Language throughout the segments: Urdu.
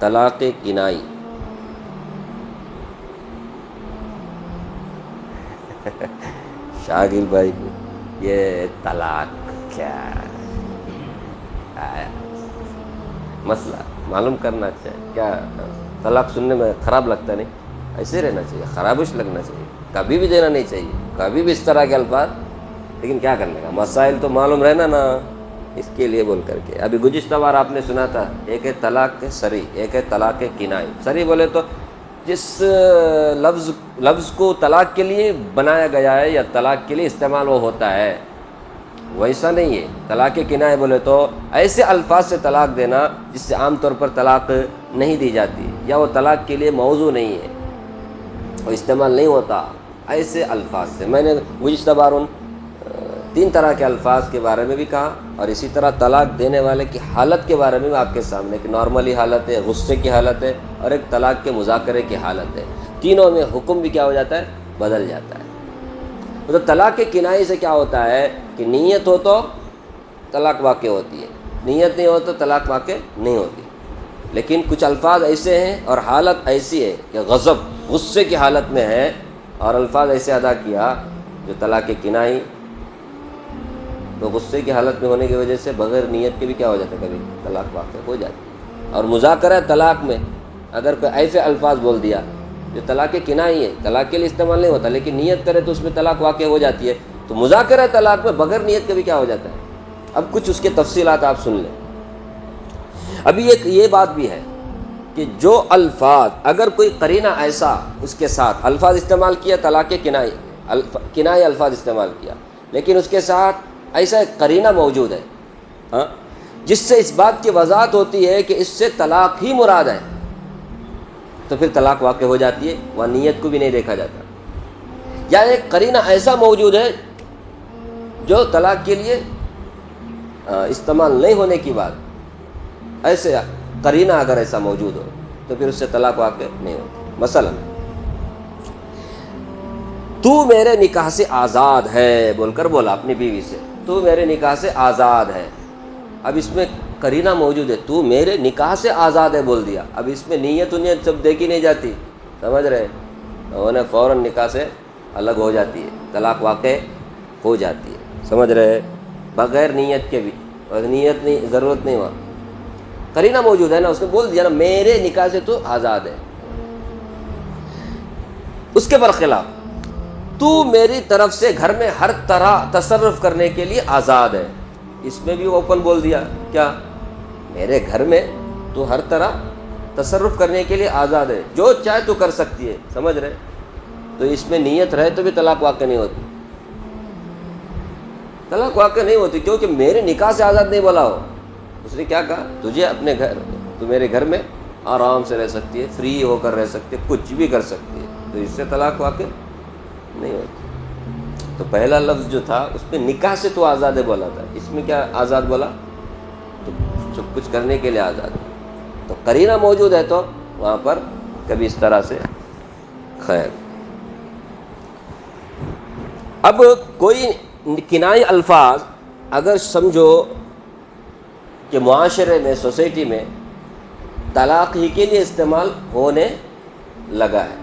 طلاق کنائی. شاگل بھائی یہ طلاق کیا ہے؟ مسئلہ معلوم کرنا چاہیے. کیا طلاق سننے میں خراب لگتا نہیں؟ ایسے رہنا چاہیے، خرابش لگنا چاہیے، کبھی بھی دینا نہیں چاہیے، کبھی بھی اس طرح کے الفاظ. لیکن کیا کرنے کا، مسائل تو معلوم رہنا نا، اس کے لیے بول کر کے. ابھی گزشتہ بار آپ نے سنا تھا، ایک ہے طلاق سری، ایک ہے طلاق کنائی. سری بولے تو جس لفظ کو طلاق کے لیے بنایا گیا ہے یا طلاق کے لیے استعمال وہ ہوتا ہے، ویسا نہیں ہے. طلاق کنائے بولے تو ایسے الفاظ سے طلاق دینا جس سے عام طور پر طلاق نہیں دی جاتی، یا وہ طلاق کے لیے موضوع نہیں ہے، وہ استعمال نہیں ہوتا ایسے الفاظ سے. میں نے گزشتہ بار ان 3 طرح کے الفاظ کے بارے میں بھی کہا، اور اسی طرح طلاق دینے والے کی حالت کے بارے میں بھی آپ کے سامنے کہ نارملی حالت ہے، غصے کی حالت ہے، اور ایک طلاق کے مذاکرے کی حالت ہے. تینوں میں حکم بھی کیا ہو جاتا ہے، بدل جاتا ہے. تو طلاق کنائی سے کیا ہوتا ہے کہ نیت ہو تو طلاق واقع ہوتی ہے، نیت نہیں ہو تو طلاق واقع نہیں ہوتی. لیکن کچھ الفاظ ایسے ہیں اور حالت ایسی ہے کہ غصے کی حالت میں ہے، اور الفاظ ایسے ادا کیا جو طلاق کنائی، تو غصے کی حالت میں ہونے کی وجہ سے بغیر نیت کے بھی کیا ہو جاتا ہے، کبھی طلاق واقع ہو جاتی ہے. اور مذاکرہ طلاق میں اگر کوئی ایسے الفاظ بول دیا جو طلاق کنائی ہے، طلاق کے لیے استعمال نہیں ہوتا، لیکن نیت کرے تو اس میں طلاق واقع ہو جاتی ہے، تو مذاکرہ طلاق میں بغیر نیت کے بھی کیا ہو جاتا ہے. اب کچھ اس کے تفصیلات آپ سن لیں. ابھی ایک یہ بات بھی ہے کہ جو الفاظ اگر کوئی قرینہ ایسا اس کے ساتھ الفاظ استعمال کیا، طلاق کنائی الفاظ استعمال کیا، لیکن اس کے ساتھ ایسا ایک قرینہ موجود ہے ہاں جس سے اس بات کی وضاحت ہوتی ہے کہ اس سے طلاق ہی مراد ہے، تو پھر طلاق واقع ہو جاتی ہے، وہاں نیت کو بھی نہیں دیکھا جاتا. یا ایک قرینہ ایسا موجود ہے جو طلاق کے لیے استعمال نہیں ہونے کی بات، ایسے قرینہ اگر ایسا موجود ہو تو پھر اس سے طلاق واقع نہیں ہوتی. مثلا تو میرے نکاح سے آزاد ہے بول کر بولا اپنی بیوی سے، تو میرے نکاح سے آزاد ہے. اب اس میں قرینہ موجود ہے، تو میرے نکاح سے آزاد ہے بول دیا. اب اس میں نیت سب دیکھی نہیں جاتی، سمجھ رہے، انہیں فوراً نکاح سے الگ ہو جاتی ہے، طلاق واقع ہو جاتی ہے، سمجھ رہے، بغیر نیت کے بھی. اور نیت نہیں، ضرورت نہیں، وہاں قرینہ موجود ہے نا، اس نے بول دیا نا میرے نکاح سے تو آزاد ہے. اس کے برخلاف تو میری طرف سے گھر میں ہر طرح تصرف کرنے کے لیے آزاد ہے، اس میں بھی اوپن بول دیا کیا، میرے گھر میں تو ہر طرح تصرف کرنے کے لیے آزاد ہے، جو چاہے تو کر سکتی ہے، سمجھ رہے. تو اس میں نیت رہے تو بھی طلاق واقع نہیں ہوتی، طلاق واقع نہیں ہوتی، کیونکہ میرے نکاح سے آزاد نہیں بولا ہو. اس نے کیا کہا، تجھے اپنے گھر، تو میرے گھر میں آرام سے رہ سکتی ہے، فری ہو کر رہ سکتی ہے، کچھ بھی کر سکتی ہے، تو اس سے طلاق واقع نہیں ہوتی. تو پہلا لفظ جو تھا اس میں نکاح سے تو آزاد ہے بولا تھا، اس میں کیا آزاد بولا، تو سب کچھ کرنے کے لیے آزاد ہے. تو قرینہ موجود ہے تو وہاں پر کبھی اس طرح سے خیر. اب کوئی کنائی الفاظ اگر سمجھو کہ معاشرے میں، سوسائٹی میں طلاق ہی کے لیے استعمال ہونے لگا ہے،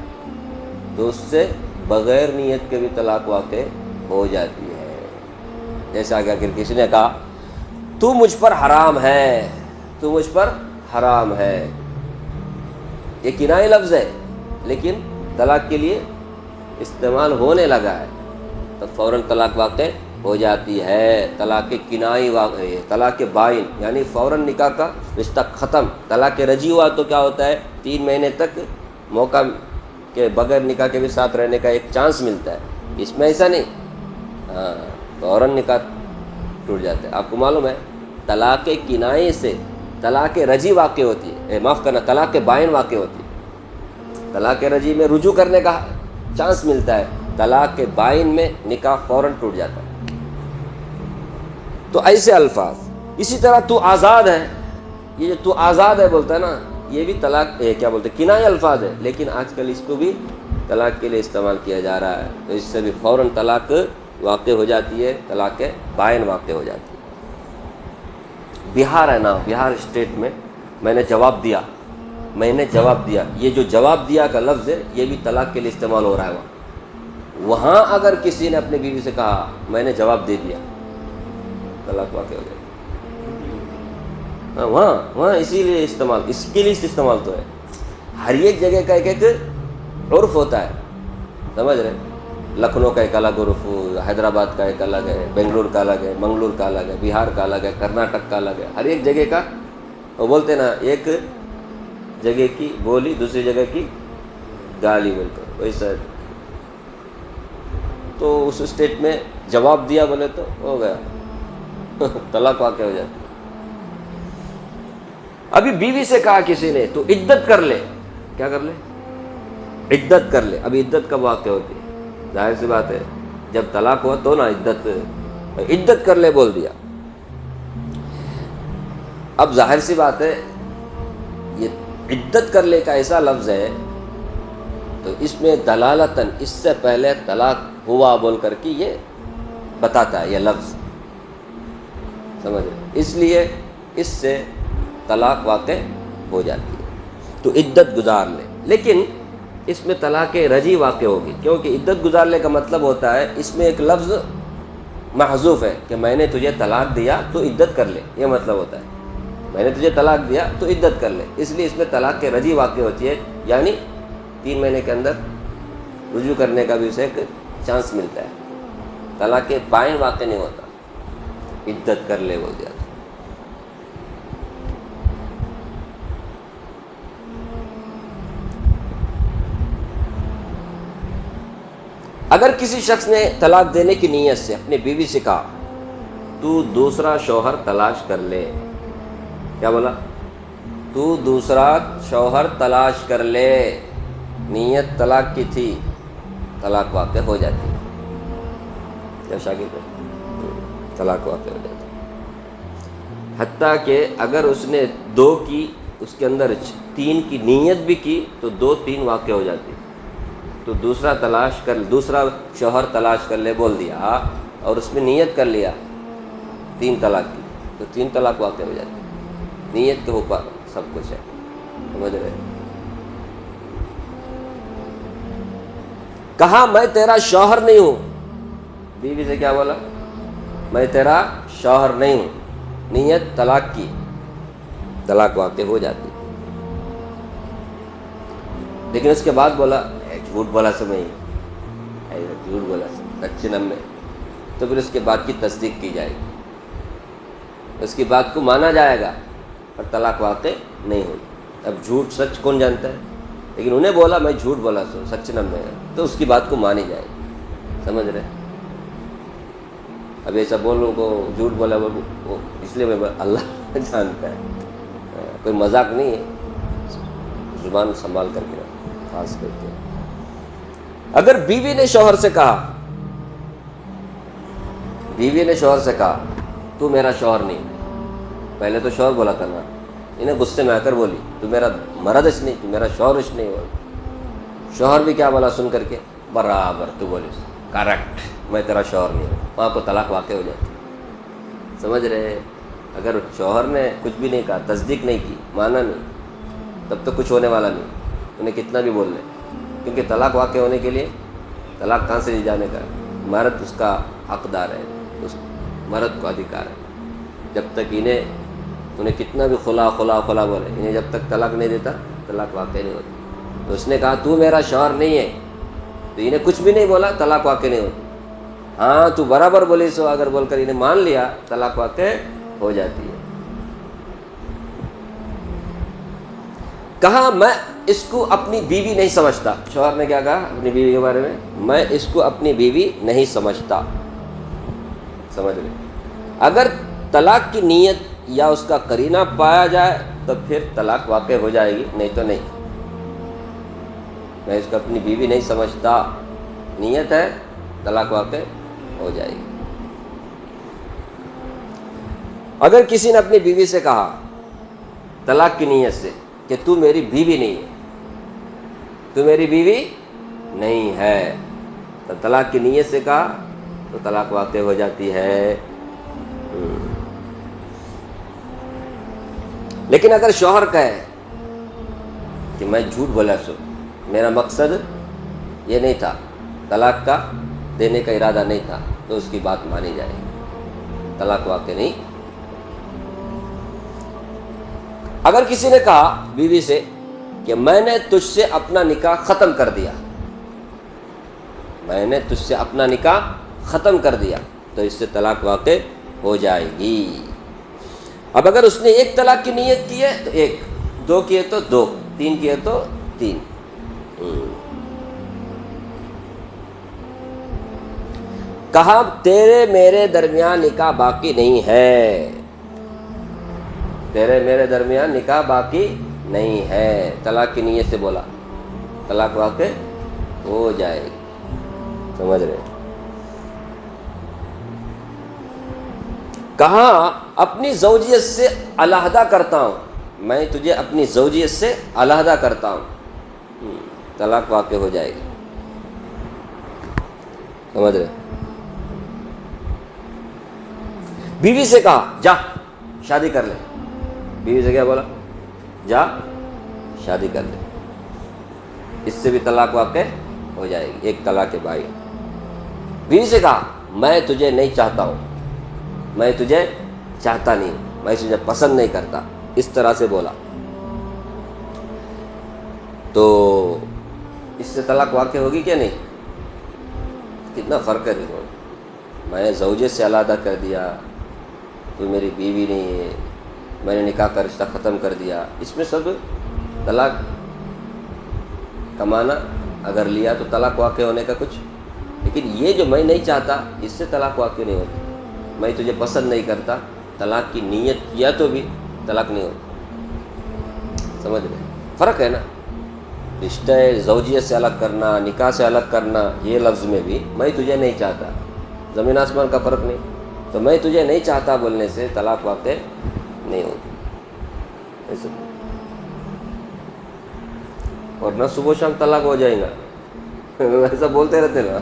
تو اس سے بغیر نیت کے بھی طلاق واقع ہو جاتی ہے. جیسا اگر کسی نے کہا تو مجھ پر حرام ہے، تو مجھ پر حرام ہے، یہ کنائی لفظ ہے لیکن طلاق کے لیے استعمال ہونے لگا ہے، تو فوراً طلاق واقع ہو جاتی ہے. طلاق کنائی واقع ہے، طلاق بائن یعنی فوراً نکاح کا رشتہ ختم. طلاق رجی ہوا تو کیا ہوتا ہے، 3 مہینے تک موقع کے بغیر نکاح کے بھی ساتھ رہنے کا ایک چانس ملتا ہے. اس میں ایسا نہیں، فوراً نکاح ٹوٹ جاتا ہے. آپ کو معلوم ہے طلاق کنائی سے طلاق رجی واقع ہوتی ہے، معاف کرنا، طلاق بائن واقع ہوتی ہے. طلاق رجی میں رجوع کرنے کا چانس ملتا ہے، طلاق بائن میں نکاح فوراً ٹوٹ جاتا ہے. تو ایسے الفاظ. اسی طرح تو آزاد ہے، یہ جو تو آزاد ہے بولتا ہے نا، یہ بھی طلاق کیا بولتے ہیں، کنائی الفاظ ہے، لیکن آج کل اس کو بھی طلاق کے لیے استعمال کیا جا رہا ہے، تو اس سے بھی فوراً طلاق واقع ہو جاتی ہے، طلاق بائن واقع ہو جاتی ہے. بہار ہے نا، بہار اسٹیٹ میں میں نے جواب دیا، میں نے جواب دیا، یہ جو جواب دیا کا لفظ ہے یہ بھی طلاق کے لیے استعمال ہو رہا ہے وہاں اگر کسی نے اپنی بیوی سے کہا میں نے جواب دے دیا، طلاق واقع ہو گیا۔ وہاں اسی لیے استعمال، اس کے لیے استعمال تو ہے۔ ہر ایک جگہ کا ایک ایک عرف ہوتا ہے، سمجھ رہے؟ لکھنؤ کا ایک الگ عرف، حیدرآباد کا ایک الگ ہے، بنگلور کا الگ ہے، منگلور کا الگ ہے، بہار کا الگ ہے، کرناٹک کا الگ ہے، ہر ایک جگہ کا۔ وہ بولتے نا ایک جگہ کی بولی دوسری جگہ کی گالی بولتے ہیں، ویسا۔ تو اس اسٹیٹ میں جواب دیا بولے تو ہو گیا، طلاق واقع ہو جاتی۔ ابھی بیوی سے کہا کسی نے تو عدت کر لے، کیا کر لے؟ عدت کر لے۔ ابھی عدت کب واقع ہوتی ہے؟ ظاہر سی بات ہے جب طلاق ہوا تو نا عدت کر لے بول دیا۔ اب ظاہر سی بات ہے یہ عدت کر لے کا ایسا لفظ ہے تو اس میں دلالتاً اس سے پہلے طلاق ہوا بول کر کے یہ بتاتا ہے یہ لفظ، سمجھ رہے؟ اس لیے اس سے طلاق واقع ہو جاتی ہے، تو عدت گزار لے۔ لیکن اس میں طلاق رجعی واقع ہوگی، کیونکہ عدت گزارنے کا مطلب ہوتا ہے اس میں ایک لفظ محذوف ہے کہ میں نے تجھے طلاق دیا تو عدت کر لے، یہ مطلب ہوتا ہے میں نے تجھے طلاق دیا تو عدت کر لے۔ اس لیے اس میں طلاق رجعی واقع ہوتی ہے، یعنی 3 مہینے کے اندر رجوع کرنے کا بھی اسے ایک چانس ملتا ہے۔ طلاق بائن واقع نہیں ہوتا، عدت کر لے بول دیا۔ اگر کسی شخص نے طلاق دینے کی نیت سے اپنی بیوی سے کہا تو دوسرا شوہر تلاش کر لے، کیا بولا؟ تو دوسرا شوہر تلاش کر لے، نیت طلاق کی تھی، طلاق واقع ہو جاتی ہے، یا شاگرد طلاق واقع ہو جاتی ہے۔ حتیٰ کہ اگر اس نے 2 کی، اس کے اندر 3 کی نیت بھی کی تو 2 3 واقع ہو جاتی، تو دوسرا شوہر تلاش کر لے بول دیا اور اس میں نیت کر لیا 3 طلاق کی تو 3 طلاق واقع ہو جاتی، نیت کے اوپر سب کچھ ہے، سمجھ رہے؟ کہا میں تیرا شوہر نہیں ہوں، بیوی سے کیا بولا؟ میں تیرا شوہر نہیں ہوں، نیت طلاق کی، طلاق واقع ہو جاتی۔ لیکن اس کے بعد بولا جھوٹ بولا سے میں جھوٹ بولا سے اچھے نم میں، تو پھر اس کے بعد کی تصدیق کی جائے گی، اس کی بات کو مانا جائے گا اور طلاق واقع نہیں ہوئی۔ اب جھوٹ سچ کون جانتا ہے، لیکن انہیں بولا میں جھوٹ بولا سو سچ نم میں، تو اس کی بات کو مانی جائے گی، سمجھ رہے؟ اب ایسا بولوں کو جھوٹ بولا وہ اس لیے میں اللہ جانتا ہے، کوئی مذاق نہیں ہے، زبان سنبھال کر کے خاص کر کے۔ اگر بیوی نے شوہر سے کہا تو میرا شوہر نہیں، پہلے تو شوہر بولا کرنا، انہیں غصے میں آ کر بولی تو میرا مردش نہیں، تو میرا شوہرش نہیں بولا۔ شوہر بھی کیا بولا سن کر کے؟ برابر تو بولی کریکٹ، میں تیرا شوہر نہیں ہوں، وہاں کو طلاق واقع ہو جاتی، سمجھ رہے؟ اگر شوہر نے کچھ بھی نہیں کہا، تصدیق نہیں کی، مانا نہیں، تب تو کچھ ہونے والا نہیں، انہیں کتنا بھی بول لیں، کیونکہ طلاق واقع ہونے کے لیے طلاق کہاں سے جانے کا؟ مرد اس کا حقدار ہے، اس مرد کو ادھیکار ہے۔ جب تک انہیں کتنا بھی خلا بولے، انہیں جب تک طلاق نہیں دیتا طلاق واقع نہیں ہوتی۔ تو اس نے کہا تو میرا شوہر نہیں ہے، تو انہیں کچھ بھی نہیں بولا، طلاق واقع نہیں ہوتی۔ ہاں تو برابر بولی سو اگر بول کر انہیں مان لیا، طلاق واقع ہو جاتی ہے۔ کہا میں اس کو اپنی بیوی نہیں سمجھتا، شوہر نے کیا کہا اپنی بیوی کے بارے میں؟ میں اس کو اپنی بیوی نہیں سمجھتا، سمجھ لیں۔ اگر طلاق کی نیت یا اس کا قرینہ پایا جائے تو پھر طلاق واقع ہو جائے گی، نہیں تو نہیں۔ میں اس کو اپنی بیوی نہیں سمجھتا، نیت ہے، طلاق واقع ہو جائے گی۔ اگر کسی نے اپنی بیوی سے کہا طلاق کی نیت سے کہ تو میری بیوی نہیں ہے، تو میری بیوی نہیں ہے، تو طلاق کی نیت سے کہا تو طلاق واقع ہو جاتی ہے۔ لیکن اگر شوہر کہے کہ میں جھوٹ بولا سو، میرا مقصد یہ نہیں تھا، طلاق کا دینے کا ارادہ نہیں تھا، تو اس کی بات مانی جائے گی، طلاق واقع نہیں۔ اگر کسی نے کہا بیوی سے کہ میں نے تجھ سے اپنا نکاح ختم کر دیا، میں نے تجھ سے اپنا نکاح ختم کر دیا، تو اس سے طلاق واقع ہو جائے گی۔ اب اگر اس نے ایک طلاق کی نیت کی ہے تو ایک، دو کیے تو دو، تین کیے تو تین۔ کہا تیرے میرے درمیان نکاح باقی نہیں ہے، تیرے میرے درمیان نکاح باقی نہیں ہے، طلاق کی نیت سے بولا، طلاق واقع ہو جائے گی، سمجھ رہے؟ کہا اپنی زوجیت سے علیحدہ کرتا ہوں، میں تجھے اپنی زوجیت سے علیحدہ کرتا ہوں، طلاق واقع ہو جائے گی، سمجھ رہے؟ بیوی سے کہا جا شادی کر لے، بیوی سے کیا بولا؟ جا شادی کر لے، اس سے بھی طلاق واقع ہو جائے گی، ایک طلاق کے بائی۔ بیوی سے کہا میں تجھے نہیں چاہتا ہوں، میں تجھے چاہتا نہیں، میں تجھے پسند نہیں کرتا، اس طرح سے بولا، تو اس سے طلاق واقع ہوگی کہ نہیں؟ کتنا فرق ہے دیکھو، میں زوجے سے علیحدہ کر دیا، تو میری بیوی نہیں ہے، میں نے نکاح کا رشتہ ختم کر دیا، اس میں سب طلاق کا معنی اگر لیا تو طلاق واقع ہونے کا کچھ، لیکن یہ جو میں نہیں چاہتا، اس سے طلاق واقع نہیں ہوتی، میں تجھے پسند نہیں کرتا، طلاق کی نیت کیا تو بھی طلاق نہیں ہوتی، سمجھ رہے؟ فرق ہے نا، رشتہ زوجیت سے الگ کرنا، نکاح سے الگ کرنا، یہ لفظ میں بھی میں تجھے نہیں چاہتا، زمین آسمان کا فرق نہیں، تو میں تجھے نہیں چاہتا بولنے سے طلاق واقع نہیں ہوتی، ایسے اور نہ صبح شام طلاق ہو جائے گا، ایسا بولتے رہتے نا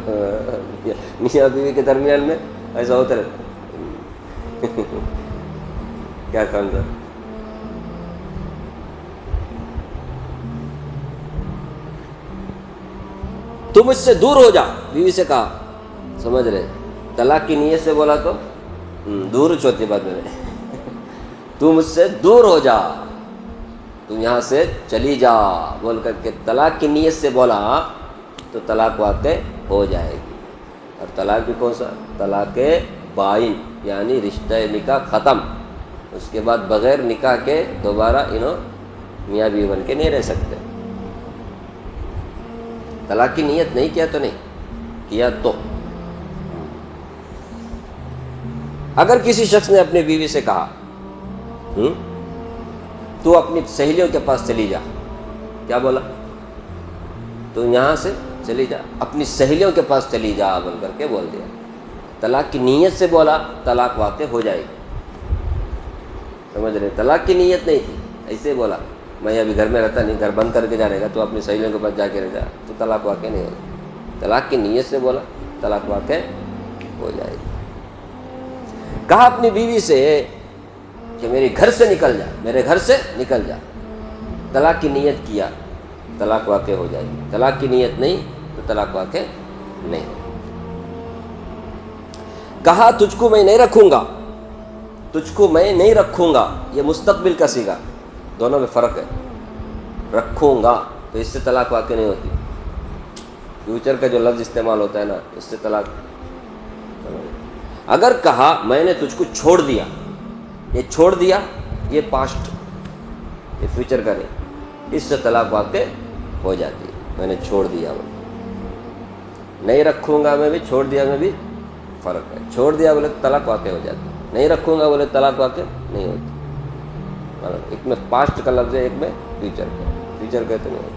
میاں بیوی کے درمیان میں ایسا ہوتا رہتا کیا کام تھا؟ تو مجھ سے دور ہو جا، بیوی سے کہا، سمجھ رہے؟ طلاق کی نیت سے بولا تو دور چوتھی بات میں نے تو مجھ سے دور ہو جا، تم یہاں سے چلی جا بول کر کے طلاق کی نیت سے بولا تو طلاق واقع ہو جائے گی، اور طلاق بھی کون سا؟ طلاق بائن، یعنی رشتہ نکاح ختم، اس کے بعد بغیر نکاح کے دوبارہ میاں بیوی بن کے نہیں رہ سکتے، طلاق کی نیت نہیں کیا تو نہیں کیا تو۔ اگر کسی شخص نے اپنی بیوی سے کہا تو اپنی سہیلیوں کے پاس چلی جا، کیا بولا؟ تو یہاں سے چلی جا، اپنی سہیلیوں کے پاس چلی جا بول کر کے بول دیا، طلاق کی نیت سے بولا، طلاق واقع ہو جائے گی، سمجھ رہے؟ طلاق کی نیت نہیں تھی، ایسے بولا میں ابھی گھر میں رہتا نہیں، گھر بند کر کے جانے گا، تو اپنی سہیلیوں کے پاس جا کے رہ جا، تو طلاق واقع نہیں ہوگی، طلاق کی نیت سے بولا، طلاق واقع ہو جائے گی۔ کہا اپنی بیوی سے کہ میرے گھر سے نکل جا، میرے گھر سے نکل جا، طلاق کی نیت کیا، طلاق واقع ہو جائے گی، طلاق کی نیت نہیں تو طلاق واقع نہیں۔ کہا تجھ کو میں نہیں رکھوں گا، تجھ کو میں نہیں رکھوں گا، یہ مستقبل کا صیغہ، دونوں میں فرق ہے، رکھوں گا تو اس سے طلاق واقع نہیں ہوتی، فیوچر کا جو لفظ استعمال ہوتا ہے نا، اس سے طلاق۔ اگر کہا میں نے تجھ کو چھوڑ دیا، یہ چھوڑ دیا یہ پاسٹ، یہ فیوچر کا نہیں، اس سے طلاق واقع ہو جاتی ہے، میں نے چھوڑ دیا، نہیں رکھوں گا میں بھی، چھوڑ دیا میں بھی فرق ہے، چھوڑ دیا بولے طلاق واقع ہو جاتی ہے، نہیں رکھوں گا بولے طلاق واقع نہیں ہوتی، ایک میں پاسٹ کا لفظ ہے، ایک میں فیوچر کا، فیوچر کا تو نہیں ہوتا۔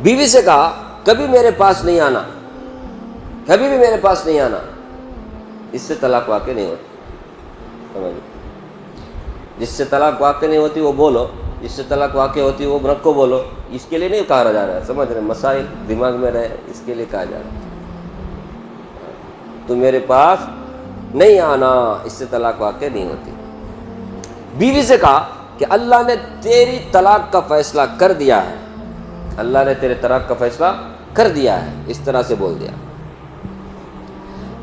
بیوی سے کہا کبھی میرے پاس نہیں آنا، کبھی بھی میرے پاس نہیں آنا، اس سے طلاق واقع نہیں ہوتی، جس سے طلاق واقع نہیں ہوتی وہ بولو، جس سے طلاق واقع ہوتی ہے وہ رکھو بولو، اس کے لیے نہیں کہا جا رہا ہے، سمجھ رہے؟ مسائل دماغ میں رہے، اس کے لیے کہا جا رہا ہے تو میرے پاس نہیں آنا، اس سے طلاق واقع نہیں ہوتی۔ بیوی سے کہا کہ اللہ نے تیری طلاق کا فیصلہ کر دیا ہے، اللہ نے تیرے طلاق کا فیصلہ کر دیا ہے، اس طرح سے بول دیا۔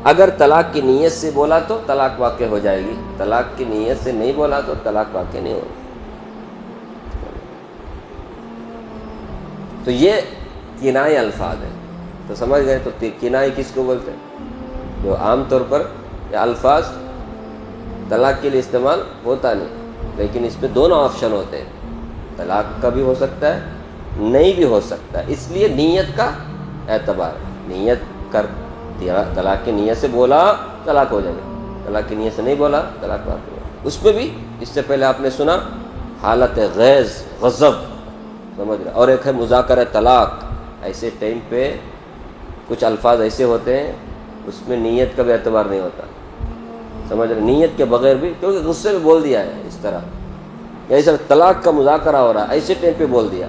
اگر طلاق کی نیت سے بولا تو طلاق واقع ہو جائے گی، طلاق کی نیت سے نہیں بولا تو طلاق واقع نہیں ہوگی۔ تو یہ کنائی الفاظ ہیں، تو سمجھ گئے؟ تو کنائی کس کو بولتے ہیں؟ جو عام طور پر یہ الفاظ طلاق کے لیے استعمال ہوتا نہیں، لیکن اس میں دونوں آپشن ہوتے ہیں، طلاق کا بھی ہو سکتا ہے، نہیں بھی ہو سکتا ہے، اس لیے نیت کا اعتبار ہے۔ نیت کر دیا، طلاق کی نیت سے بولا طلاق ہو جائے گا، طلاق کی نیت سے نہیں بولا طلاق واقع ہو جائے گا۔ اس میں بھی اس سے پہلے آپ نے سنا حالت غیظ، غضب، سمجھ رہے، اور ایک ہے مذاکرہ طلاق۔ ایسے ٹائم پہ کچھ الفاظ ایسے ہوتے ہیں اس میں نیت کا بھی اعتبار نہیں ہوتا، سمجھ رہے، نیت کے بغیر بھی، کیونکہ غصے میں بول دیا ہے اس طرح، ایسا طلاق کا مذاکرہ ہو رہا ہے، ایسے ٹائم پہ بول دیا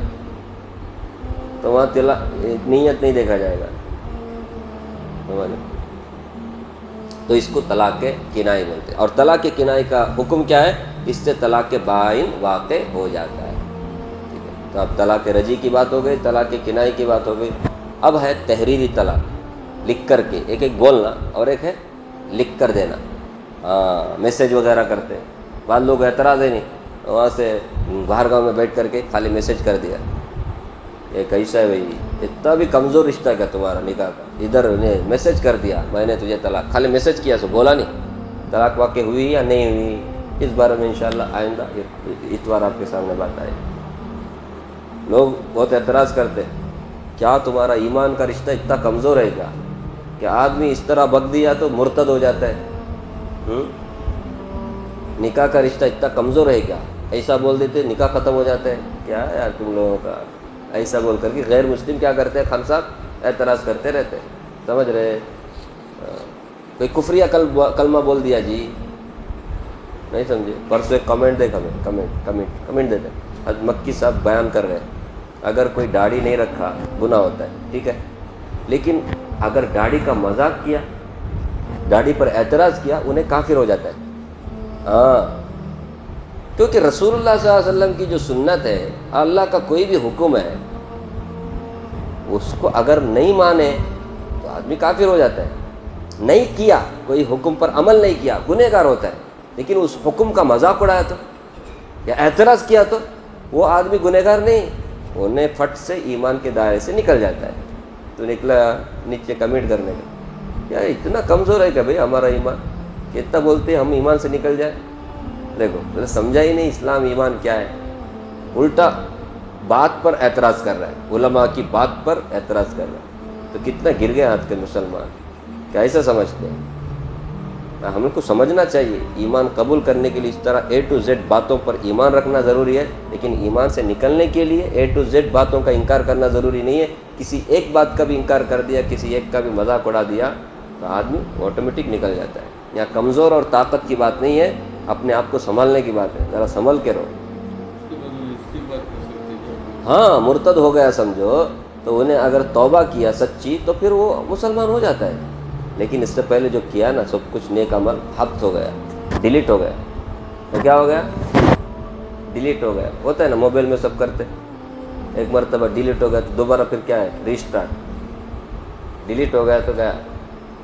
تو وہاں نیت نہیں دیکھا جائے گا، سمجھ رہے؟ تو اس کو طلاق کنائی بولتے ہیں۔ اور طلاق کنائی کا حکم کیا ہے؟ اس سے طلاق بائن واقع ہو جاتا ہے۔ تو اب طلاق رجعی کی بات ہو گئی، طلاق کنائی کی بات ہو گئی۔ اب ہے تحریری طلاق، لکھ کر کے، ایک ایک بولنا اور ایک ہے لکھ کر دینا۔ میسیج وغیرہ کرتے ہیں، بعض لوگ اعتراض ہے نہیں، وہاں سے باہر گاؤں میں بیٹھ کر کے خالی میسیج کر دیا، یہ کیسا ہے بھائی، اتنا بھی کمزور رشتہ کیا تمہارا نکاح کا، ادھر نے میسیج کر دیا میں نے تجھے طلاق، خالی میسیج کیا سو بولا نہیں، طلاق واقع ہوئی یا نہیں ہوئی، اس بارے میں انشاءاللہ آئندہ اتوار آپ کے سامنے بات آئے گی۔ لوگ بہت اعتراض کرتے ہیں، کیا تمہارا ایمان کا رشتہ اتنا کمزور ہے کیا کہ آدمی اس طرح بک دیا تو مرتد ہو جاتا ہے؟ نکاح کا رشتہ اتنا کمزور ہے کیا؟ ایسا بول دیتے نکاح ختم ہو جاتا ہے کیا یار تم لوگوں کا؟ ایسا بول کر کے غیر مسلم کیا کرتے ہیں، خان صاحب اعتراض کرتے رہتے ہیں، سمجھ رہے؟ کوئی کفریہ کلمہ بول دیا جی، نہیں سمجھے؟ پرسوں ایک کمنٹ دیکھا میں، کمنٹ دیتے حضرت مکی صاحب بیان کر رہے ہیں، اگر کوئی داڑھی نہیں رکھا گناہ ہوتا ہے، ٹھیک ہے، لیکن اگر داڑھی کا مذاق کیا، داڑھی پر اعتراض کیا، انہیں کافر ہو جاتا ہے۔ کیونکہ رسول اللہ صلی اللہ علیہ وسلم کی جو سنت ہے، اللہ کا کوئی بھی حکم ہے، اس کو اگر نہیں مانے تو آدمی کافر ہو جاتا ہے۔ نہیں کیا، کوئی حکم پر عمل نہیں کیا، گنہگار ہوتا ہے، لیکن اس حکم کا مذاق اڑایا تو یا اعتراض کیا تو وہ آدمی گنہگار نہیں، انہیں فٹ سے ایمان کے دائرے سے نکل جاتا ہے۔ تو نکلا نیچے کمنٹ کرنے کا، یا اتنا کمزور ہے کہ بھئی ہمارا ایمان، کہ اتنا بولتے ہیں ہم ایمان سے نکل جائے؟ دیکھو تو سمجھا ہی نہیں اسلام ایمان کیا ہے، الٹا بات پر اعتراض کر رہا ہے، علماء کی بات پر اعتراض کر رہا ہے۔ تو کتنا گر گئے آج کے مسلمان، کیا ایسا سمجھتے ہیں؟ ہم کو سمجھنا چاہیے ایمان قبول کرنے کے لیے اس طرح A to Z باتوں پر ایمان رکھنا ضروری ہے، لیکن ایمان سے نکلنے کے لیے A to Z باتوں کا انکار کرنا ضروری نہیں ہے۔ کسی ایک بات کا بھی انکار کر دیا، کسی ایک کا بھی مذاق اڑا دیا تو آدمی آٹومیٹک نکل جاتا ہے۔ یہاں کمزور اور طاقت کی بات نہیں ہے، اپنے آپ کو سنبھالنے کی بات ہے، ذرا سنبھل کے رہو۔ ہاں مرتد ہو گیا سمجھو تو انہیں اگر توبہ کیا سچی تو پھر وہ مسلمان ہو جاتا ہے، لیکن اس سے پہلے جو کیا نا سب کچھ نیک عمل حبس ہو گیا، ڈیلیٹ ہو گیا۔ تو کیا ہو گیا؟ ڈیلیٹ ہو گیا۔ ہوتا ہے نا موبائل میں سب کرتے، ایک مرتبہ ڈیلیٹ ہو گیا تو دوبارہ پھر کیا ہے، ریسٹارٹ۔ ڈیلیٹ ہو گیا تو گیا،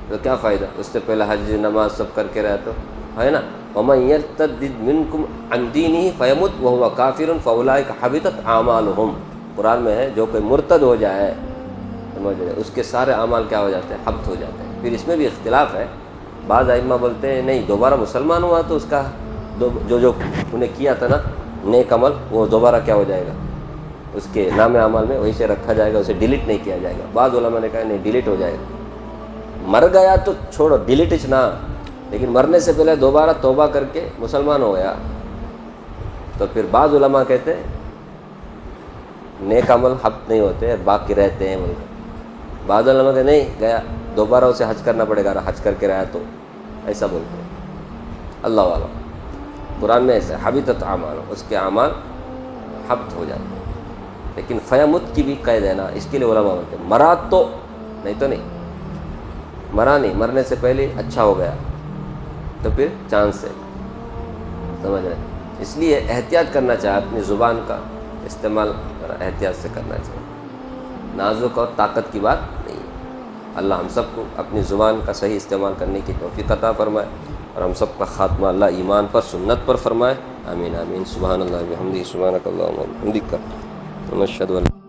تو کیا فائدہ؟ اس سے پہلے حج نماز سب کر کے رہا تو ہے نا۔ وَمَن يَرْتَدِّدْ مِنْكُمْ عَنْ دِينِهِ فَيَمُتْ وَهُوَ كَافِرٌ فَأُولَٰئِكَ حَبِطَتْ أَعْمَالُهُمْ۔ قرآن میں ہے جو کوئی مرتد ہو جائے، سمجھ رہے، اس کے سارے اعمال کیا ہو جاتے ہیں، حبط ہو جاتے ہیں۔ پھر اس میں بھی اختلاف ہے، بعض ائمہ بولتے ہیں نہیں دوبارہ مسلمان ہوا تو اس کا جو انہیں کیا تھا نا نیک عمل وہ دوبارہ کیا ہو جائے گا، اس کے نام اعمال میں وہی سے رکھا جائے گا، اسے ڈیلیٹ نہیں کیا جائے گا۔ بعض علماء نے کہا نہیں ڈیلیٹ ہو جائے گا، مر گیا تو چھوڑو ڈیلیٹ نہ، لیکن مرنے سے پہلے دوبارہ توبہ کر کے مسلمان ہو گیا تو پھر بعض علماء کہتے ہیں نیک عمل حبط نہیں ہوتے، باقی رہتے ہیں بول کر۔ بعض علماء کہتے نہیں گیا دوبارہ اسے حج کرنا پڑے گا، حج کر کے رہا تو ایسا بولتے ہیں۔ اللہ والا قرآن میں ایسا حبطت اعمال، اس کے اعمال حبط ہو جاتے ہیں۔ لیکن فیمت کی بھی قید ہے نا، اس کے لیے علماء بولتے ہیں مرا تو نہیں، تو نہیں مرا نہیں، مرنے سے پہلے اچھا ہو گیا تو پھر چانس ہے، سمجھ رہے، اس لیے احتیاط کرنا چاہیے، اپنی زبان کا استعمال احتیاط سے کرنا چاہیے، نازک اور طاقت کی بات نہیں ہے۔ اللہ ہم سب کو اپنی زبان کا صحیح استعمال کرنے کی توفیق عطا فرمائے، اور ہم سب کا خاتمہ اللہ ایمان پر سنت پر فرمائے، آمین آمین۔ سبحان اللہ بحمدہ، سبحانک اللہم وبحمدک، نشہد ان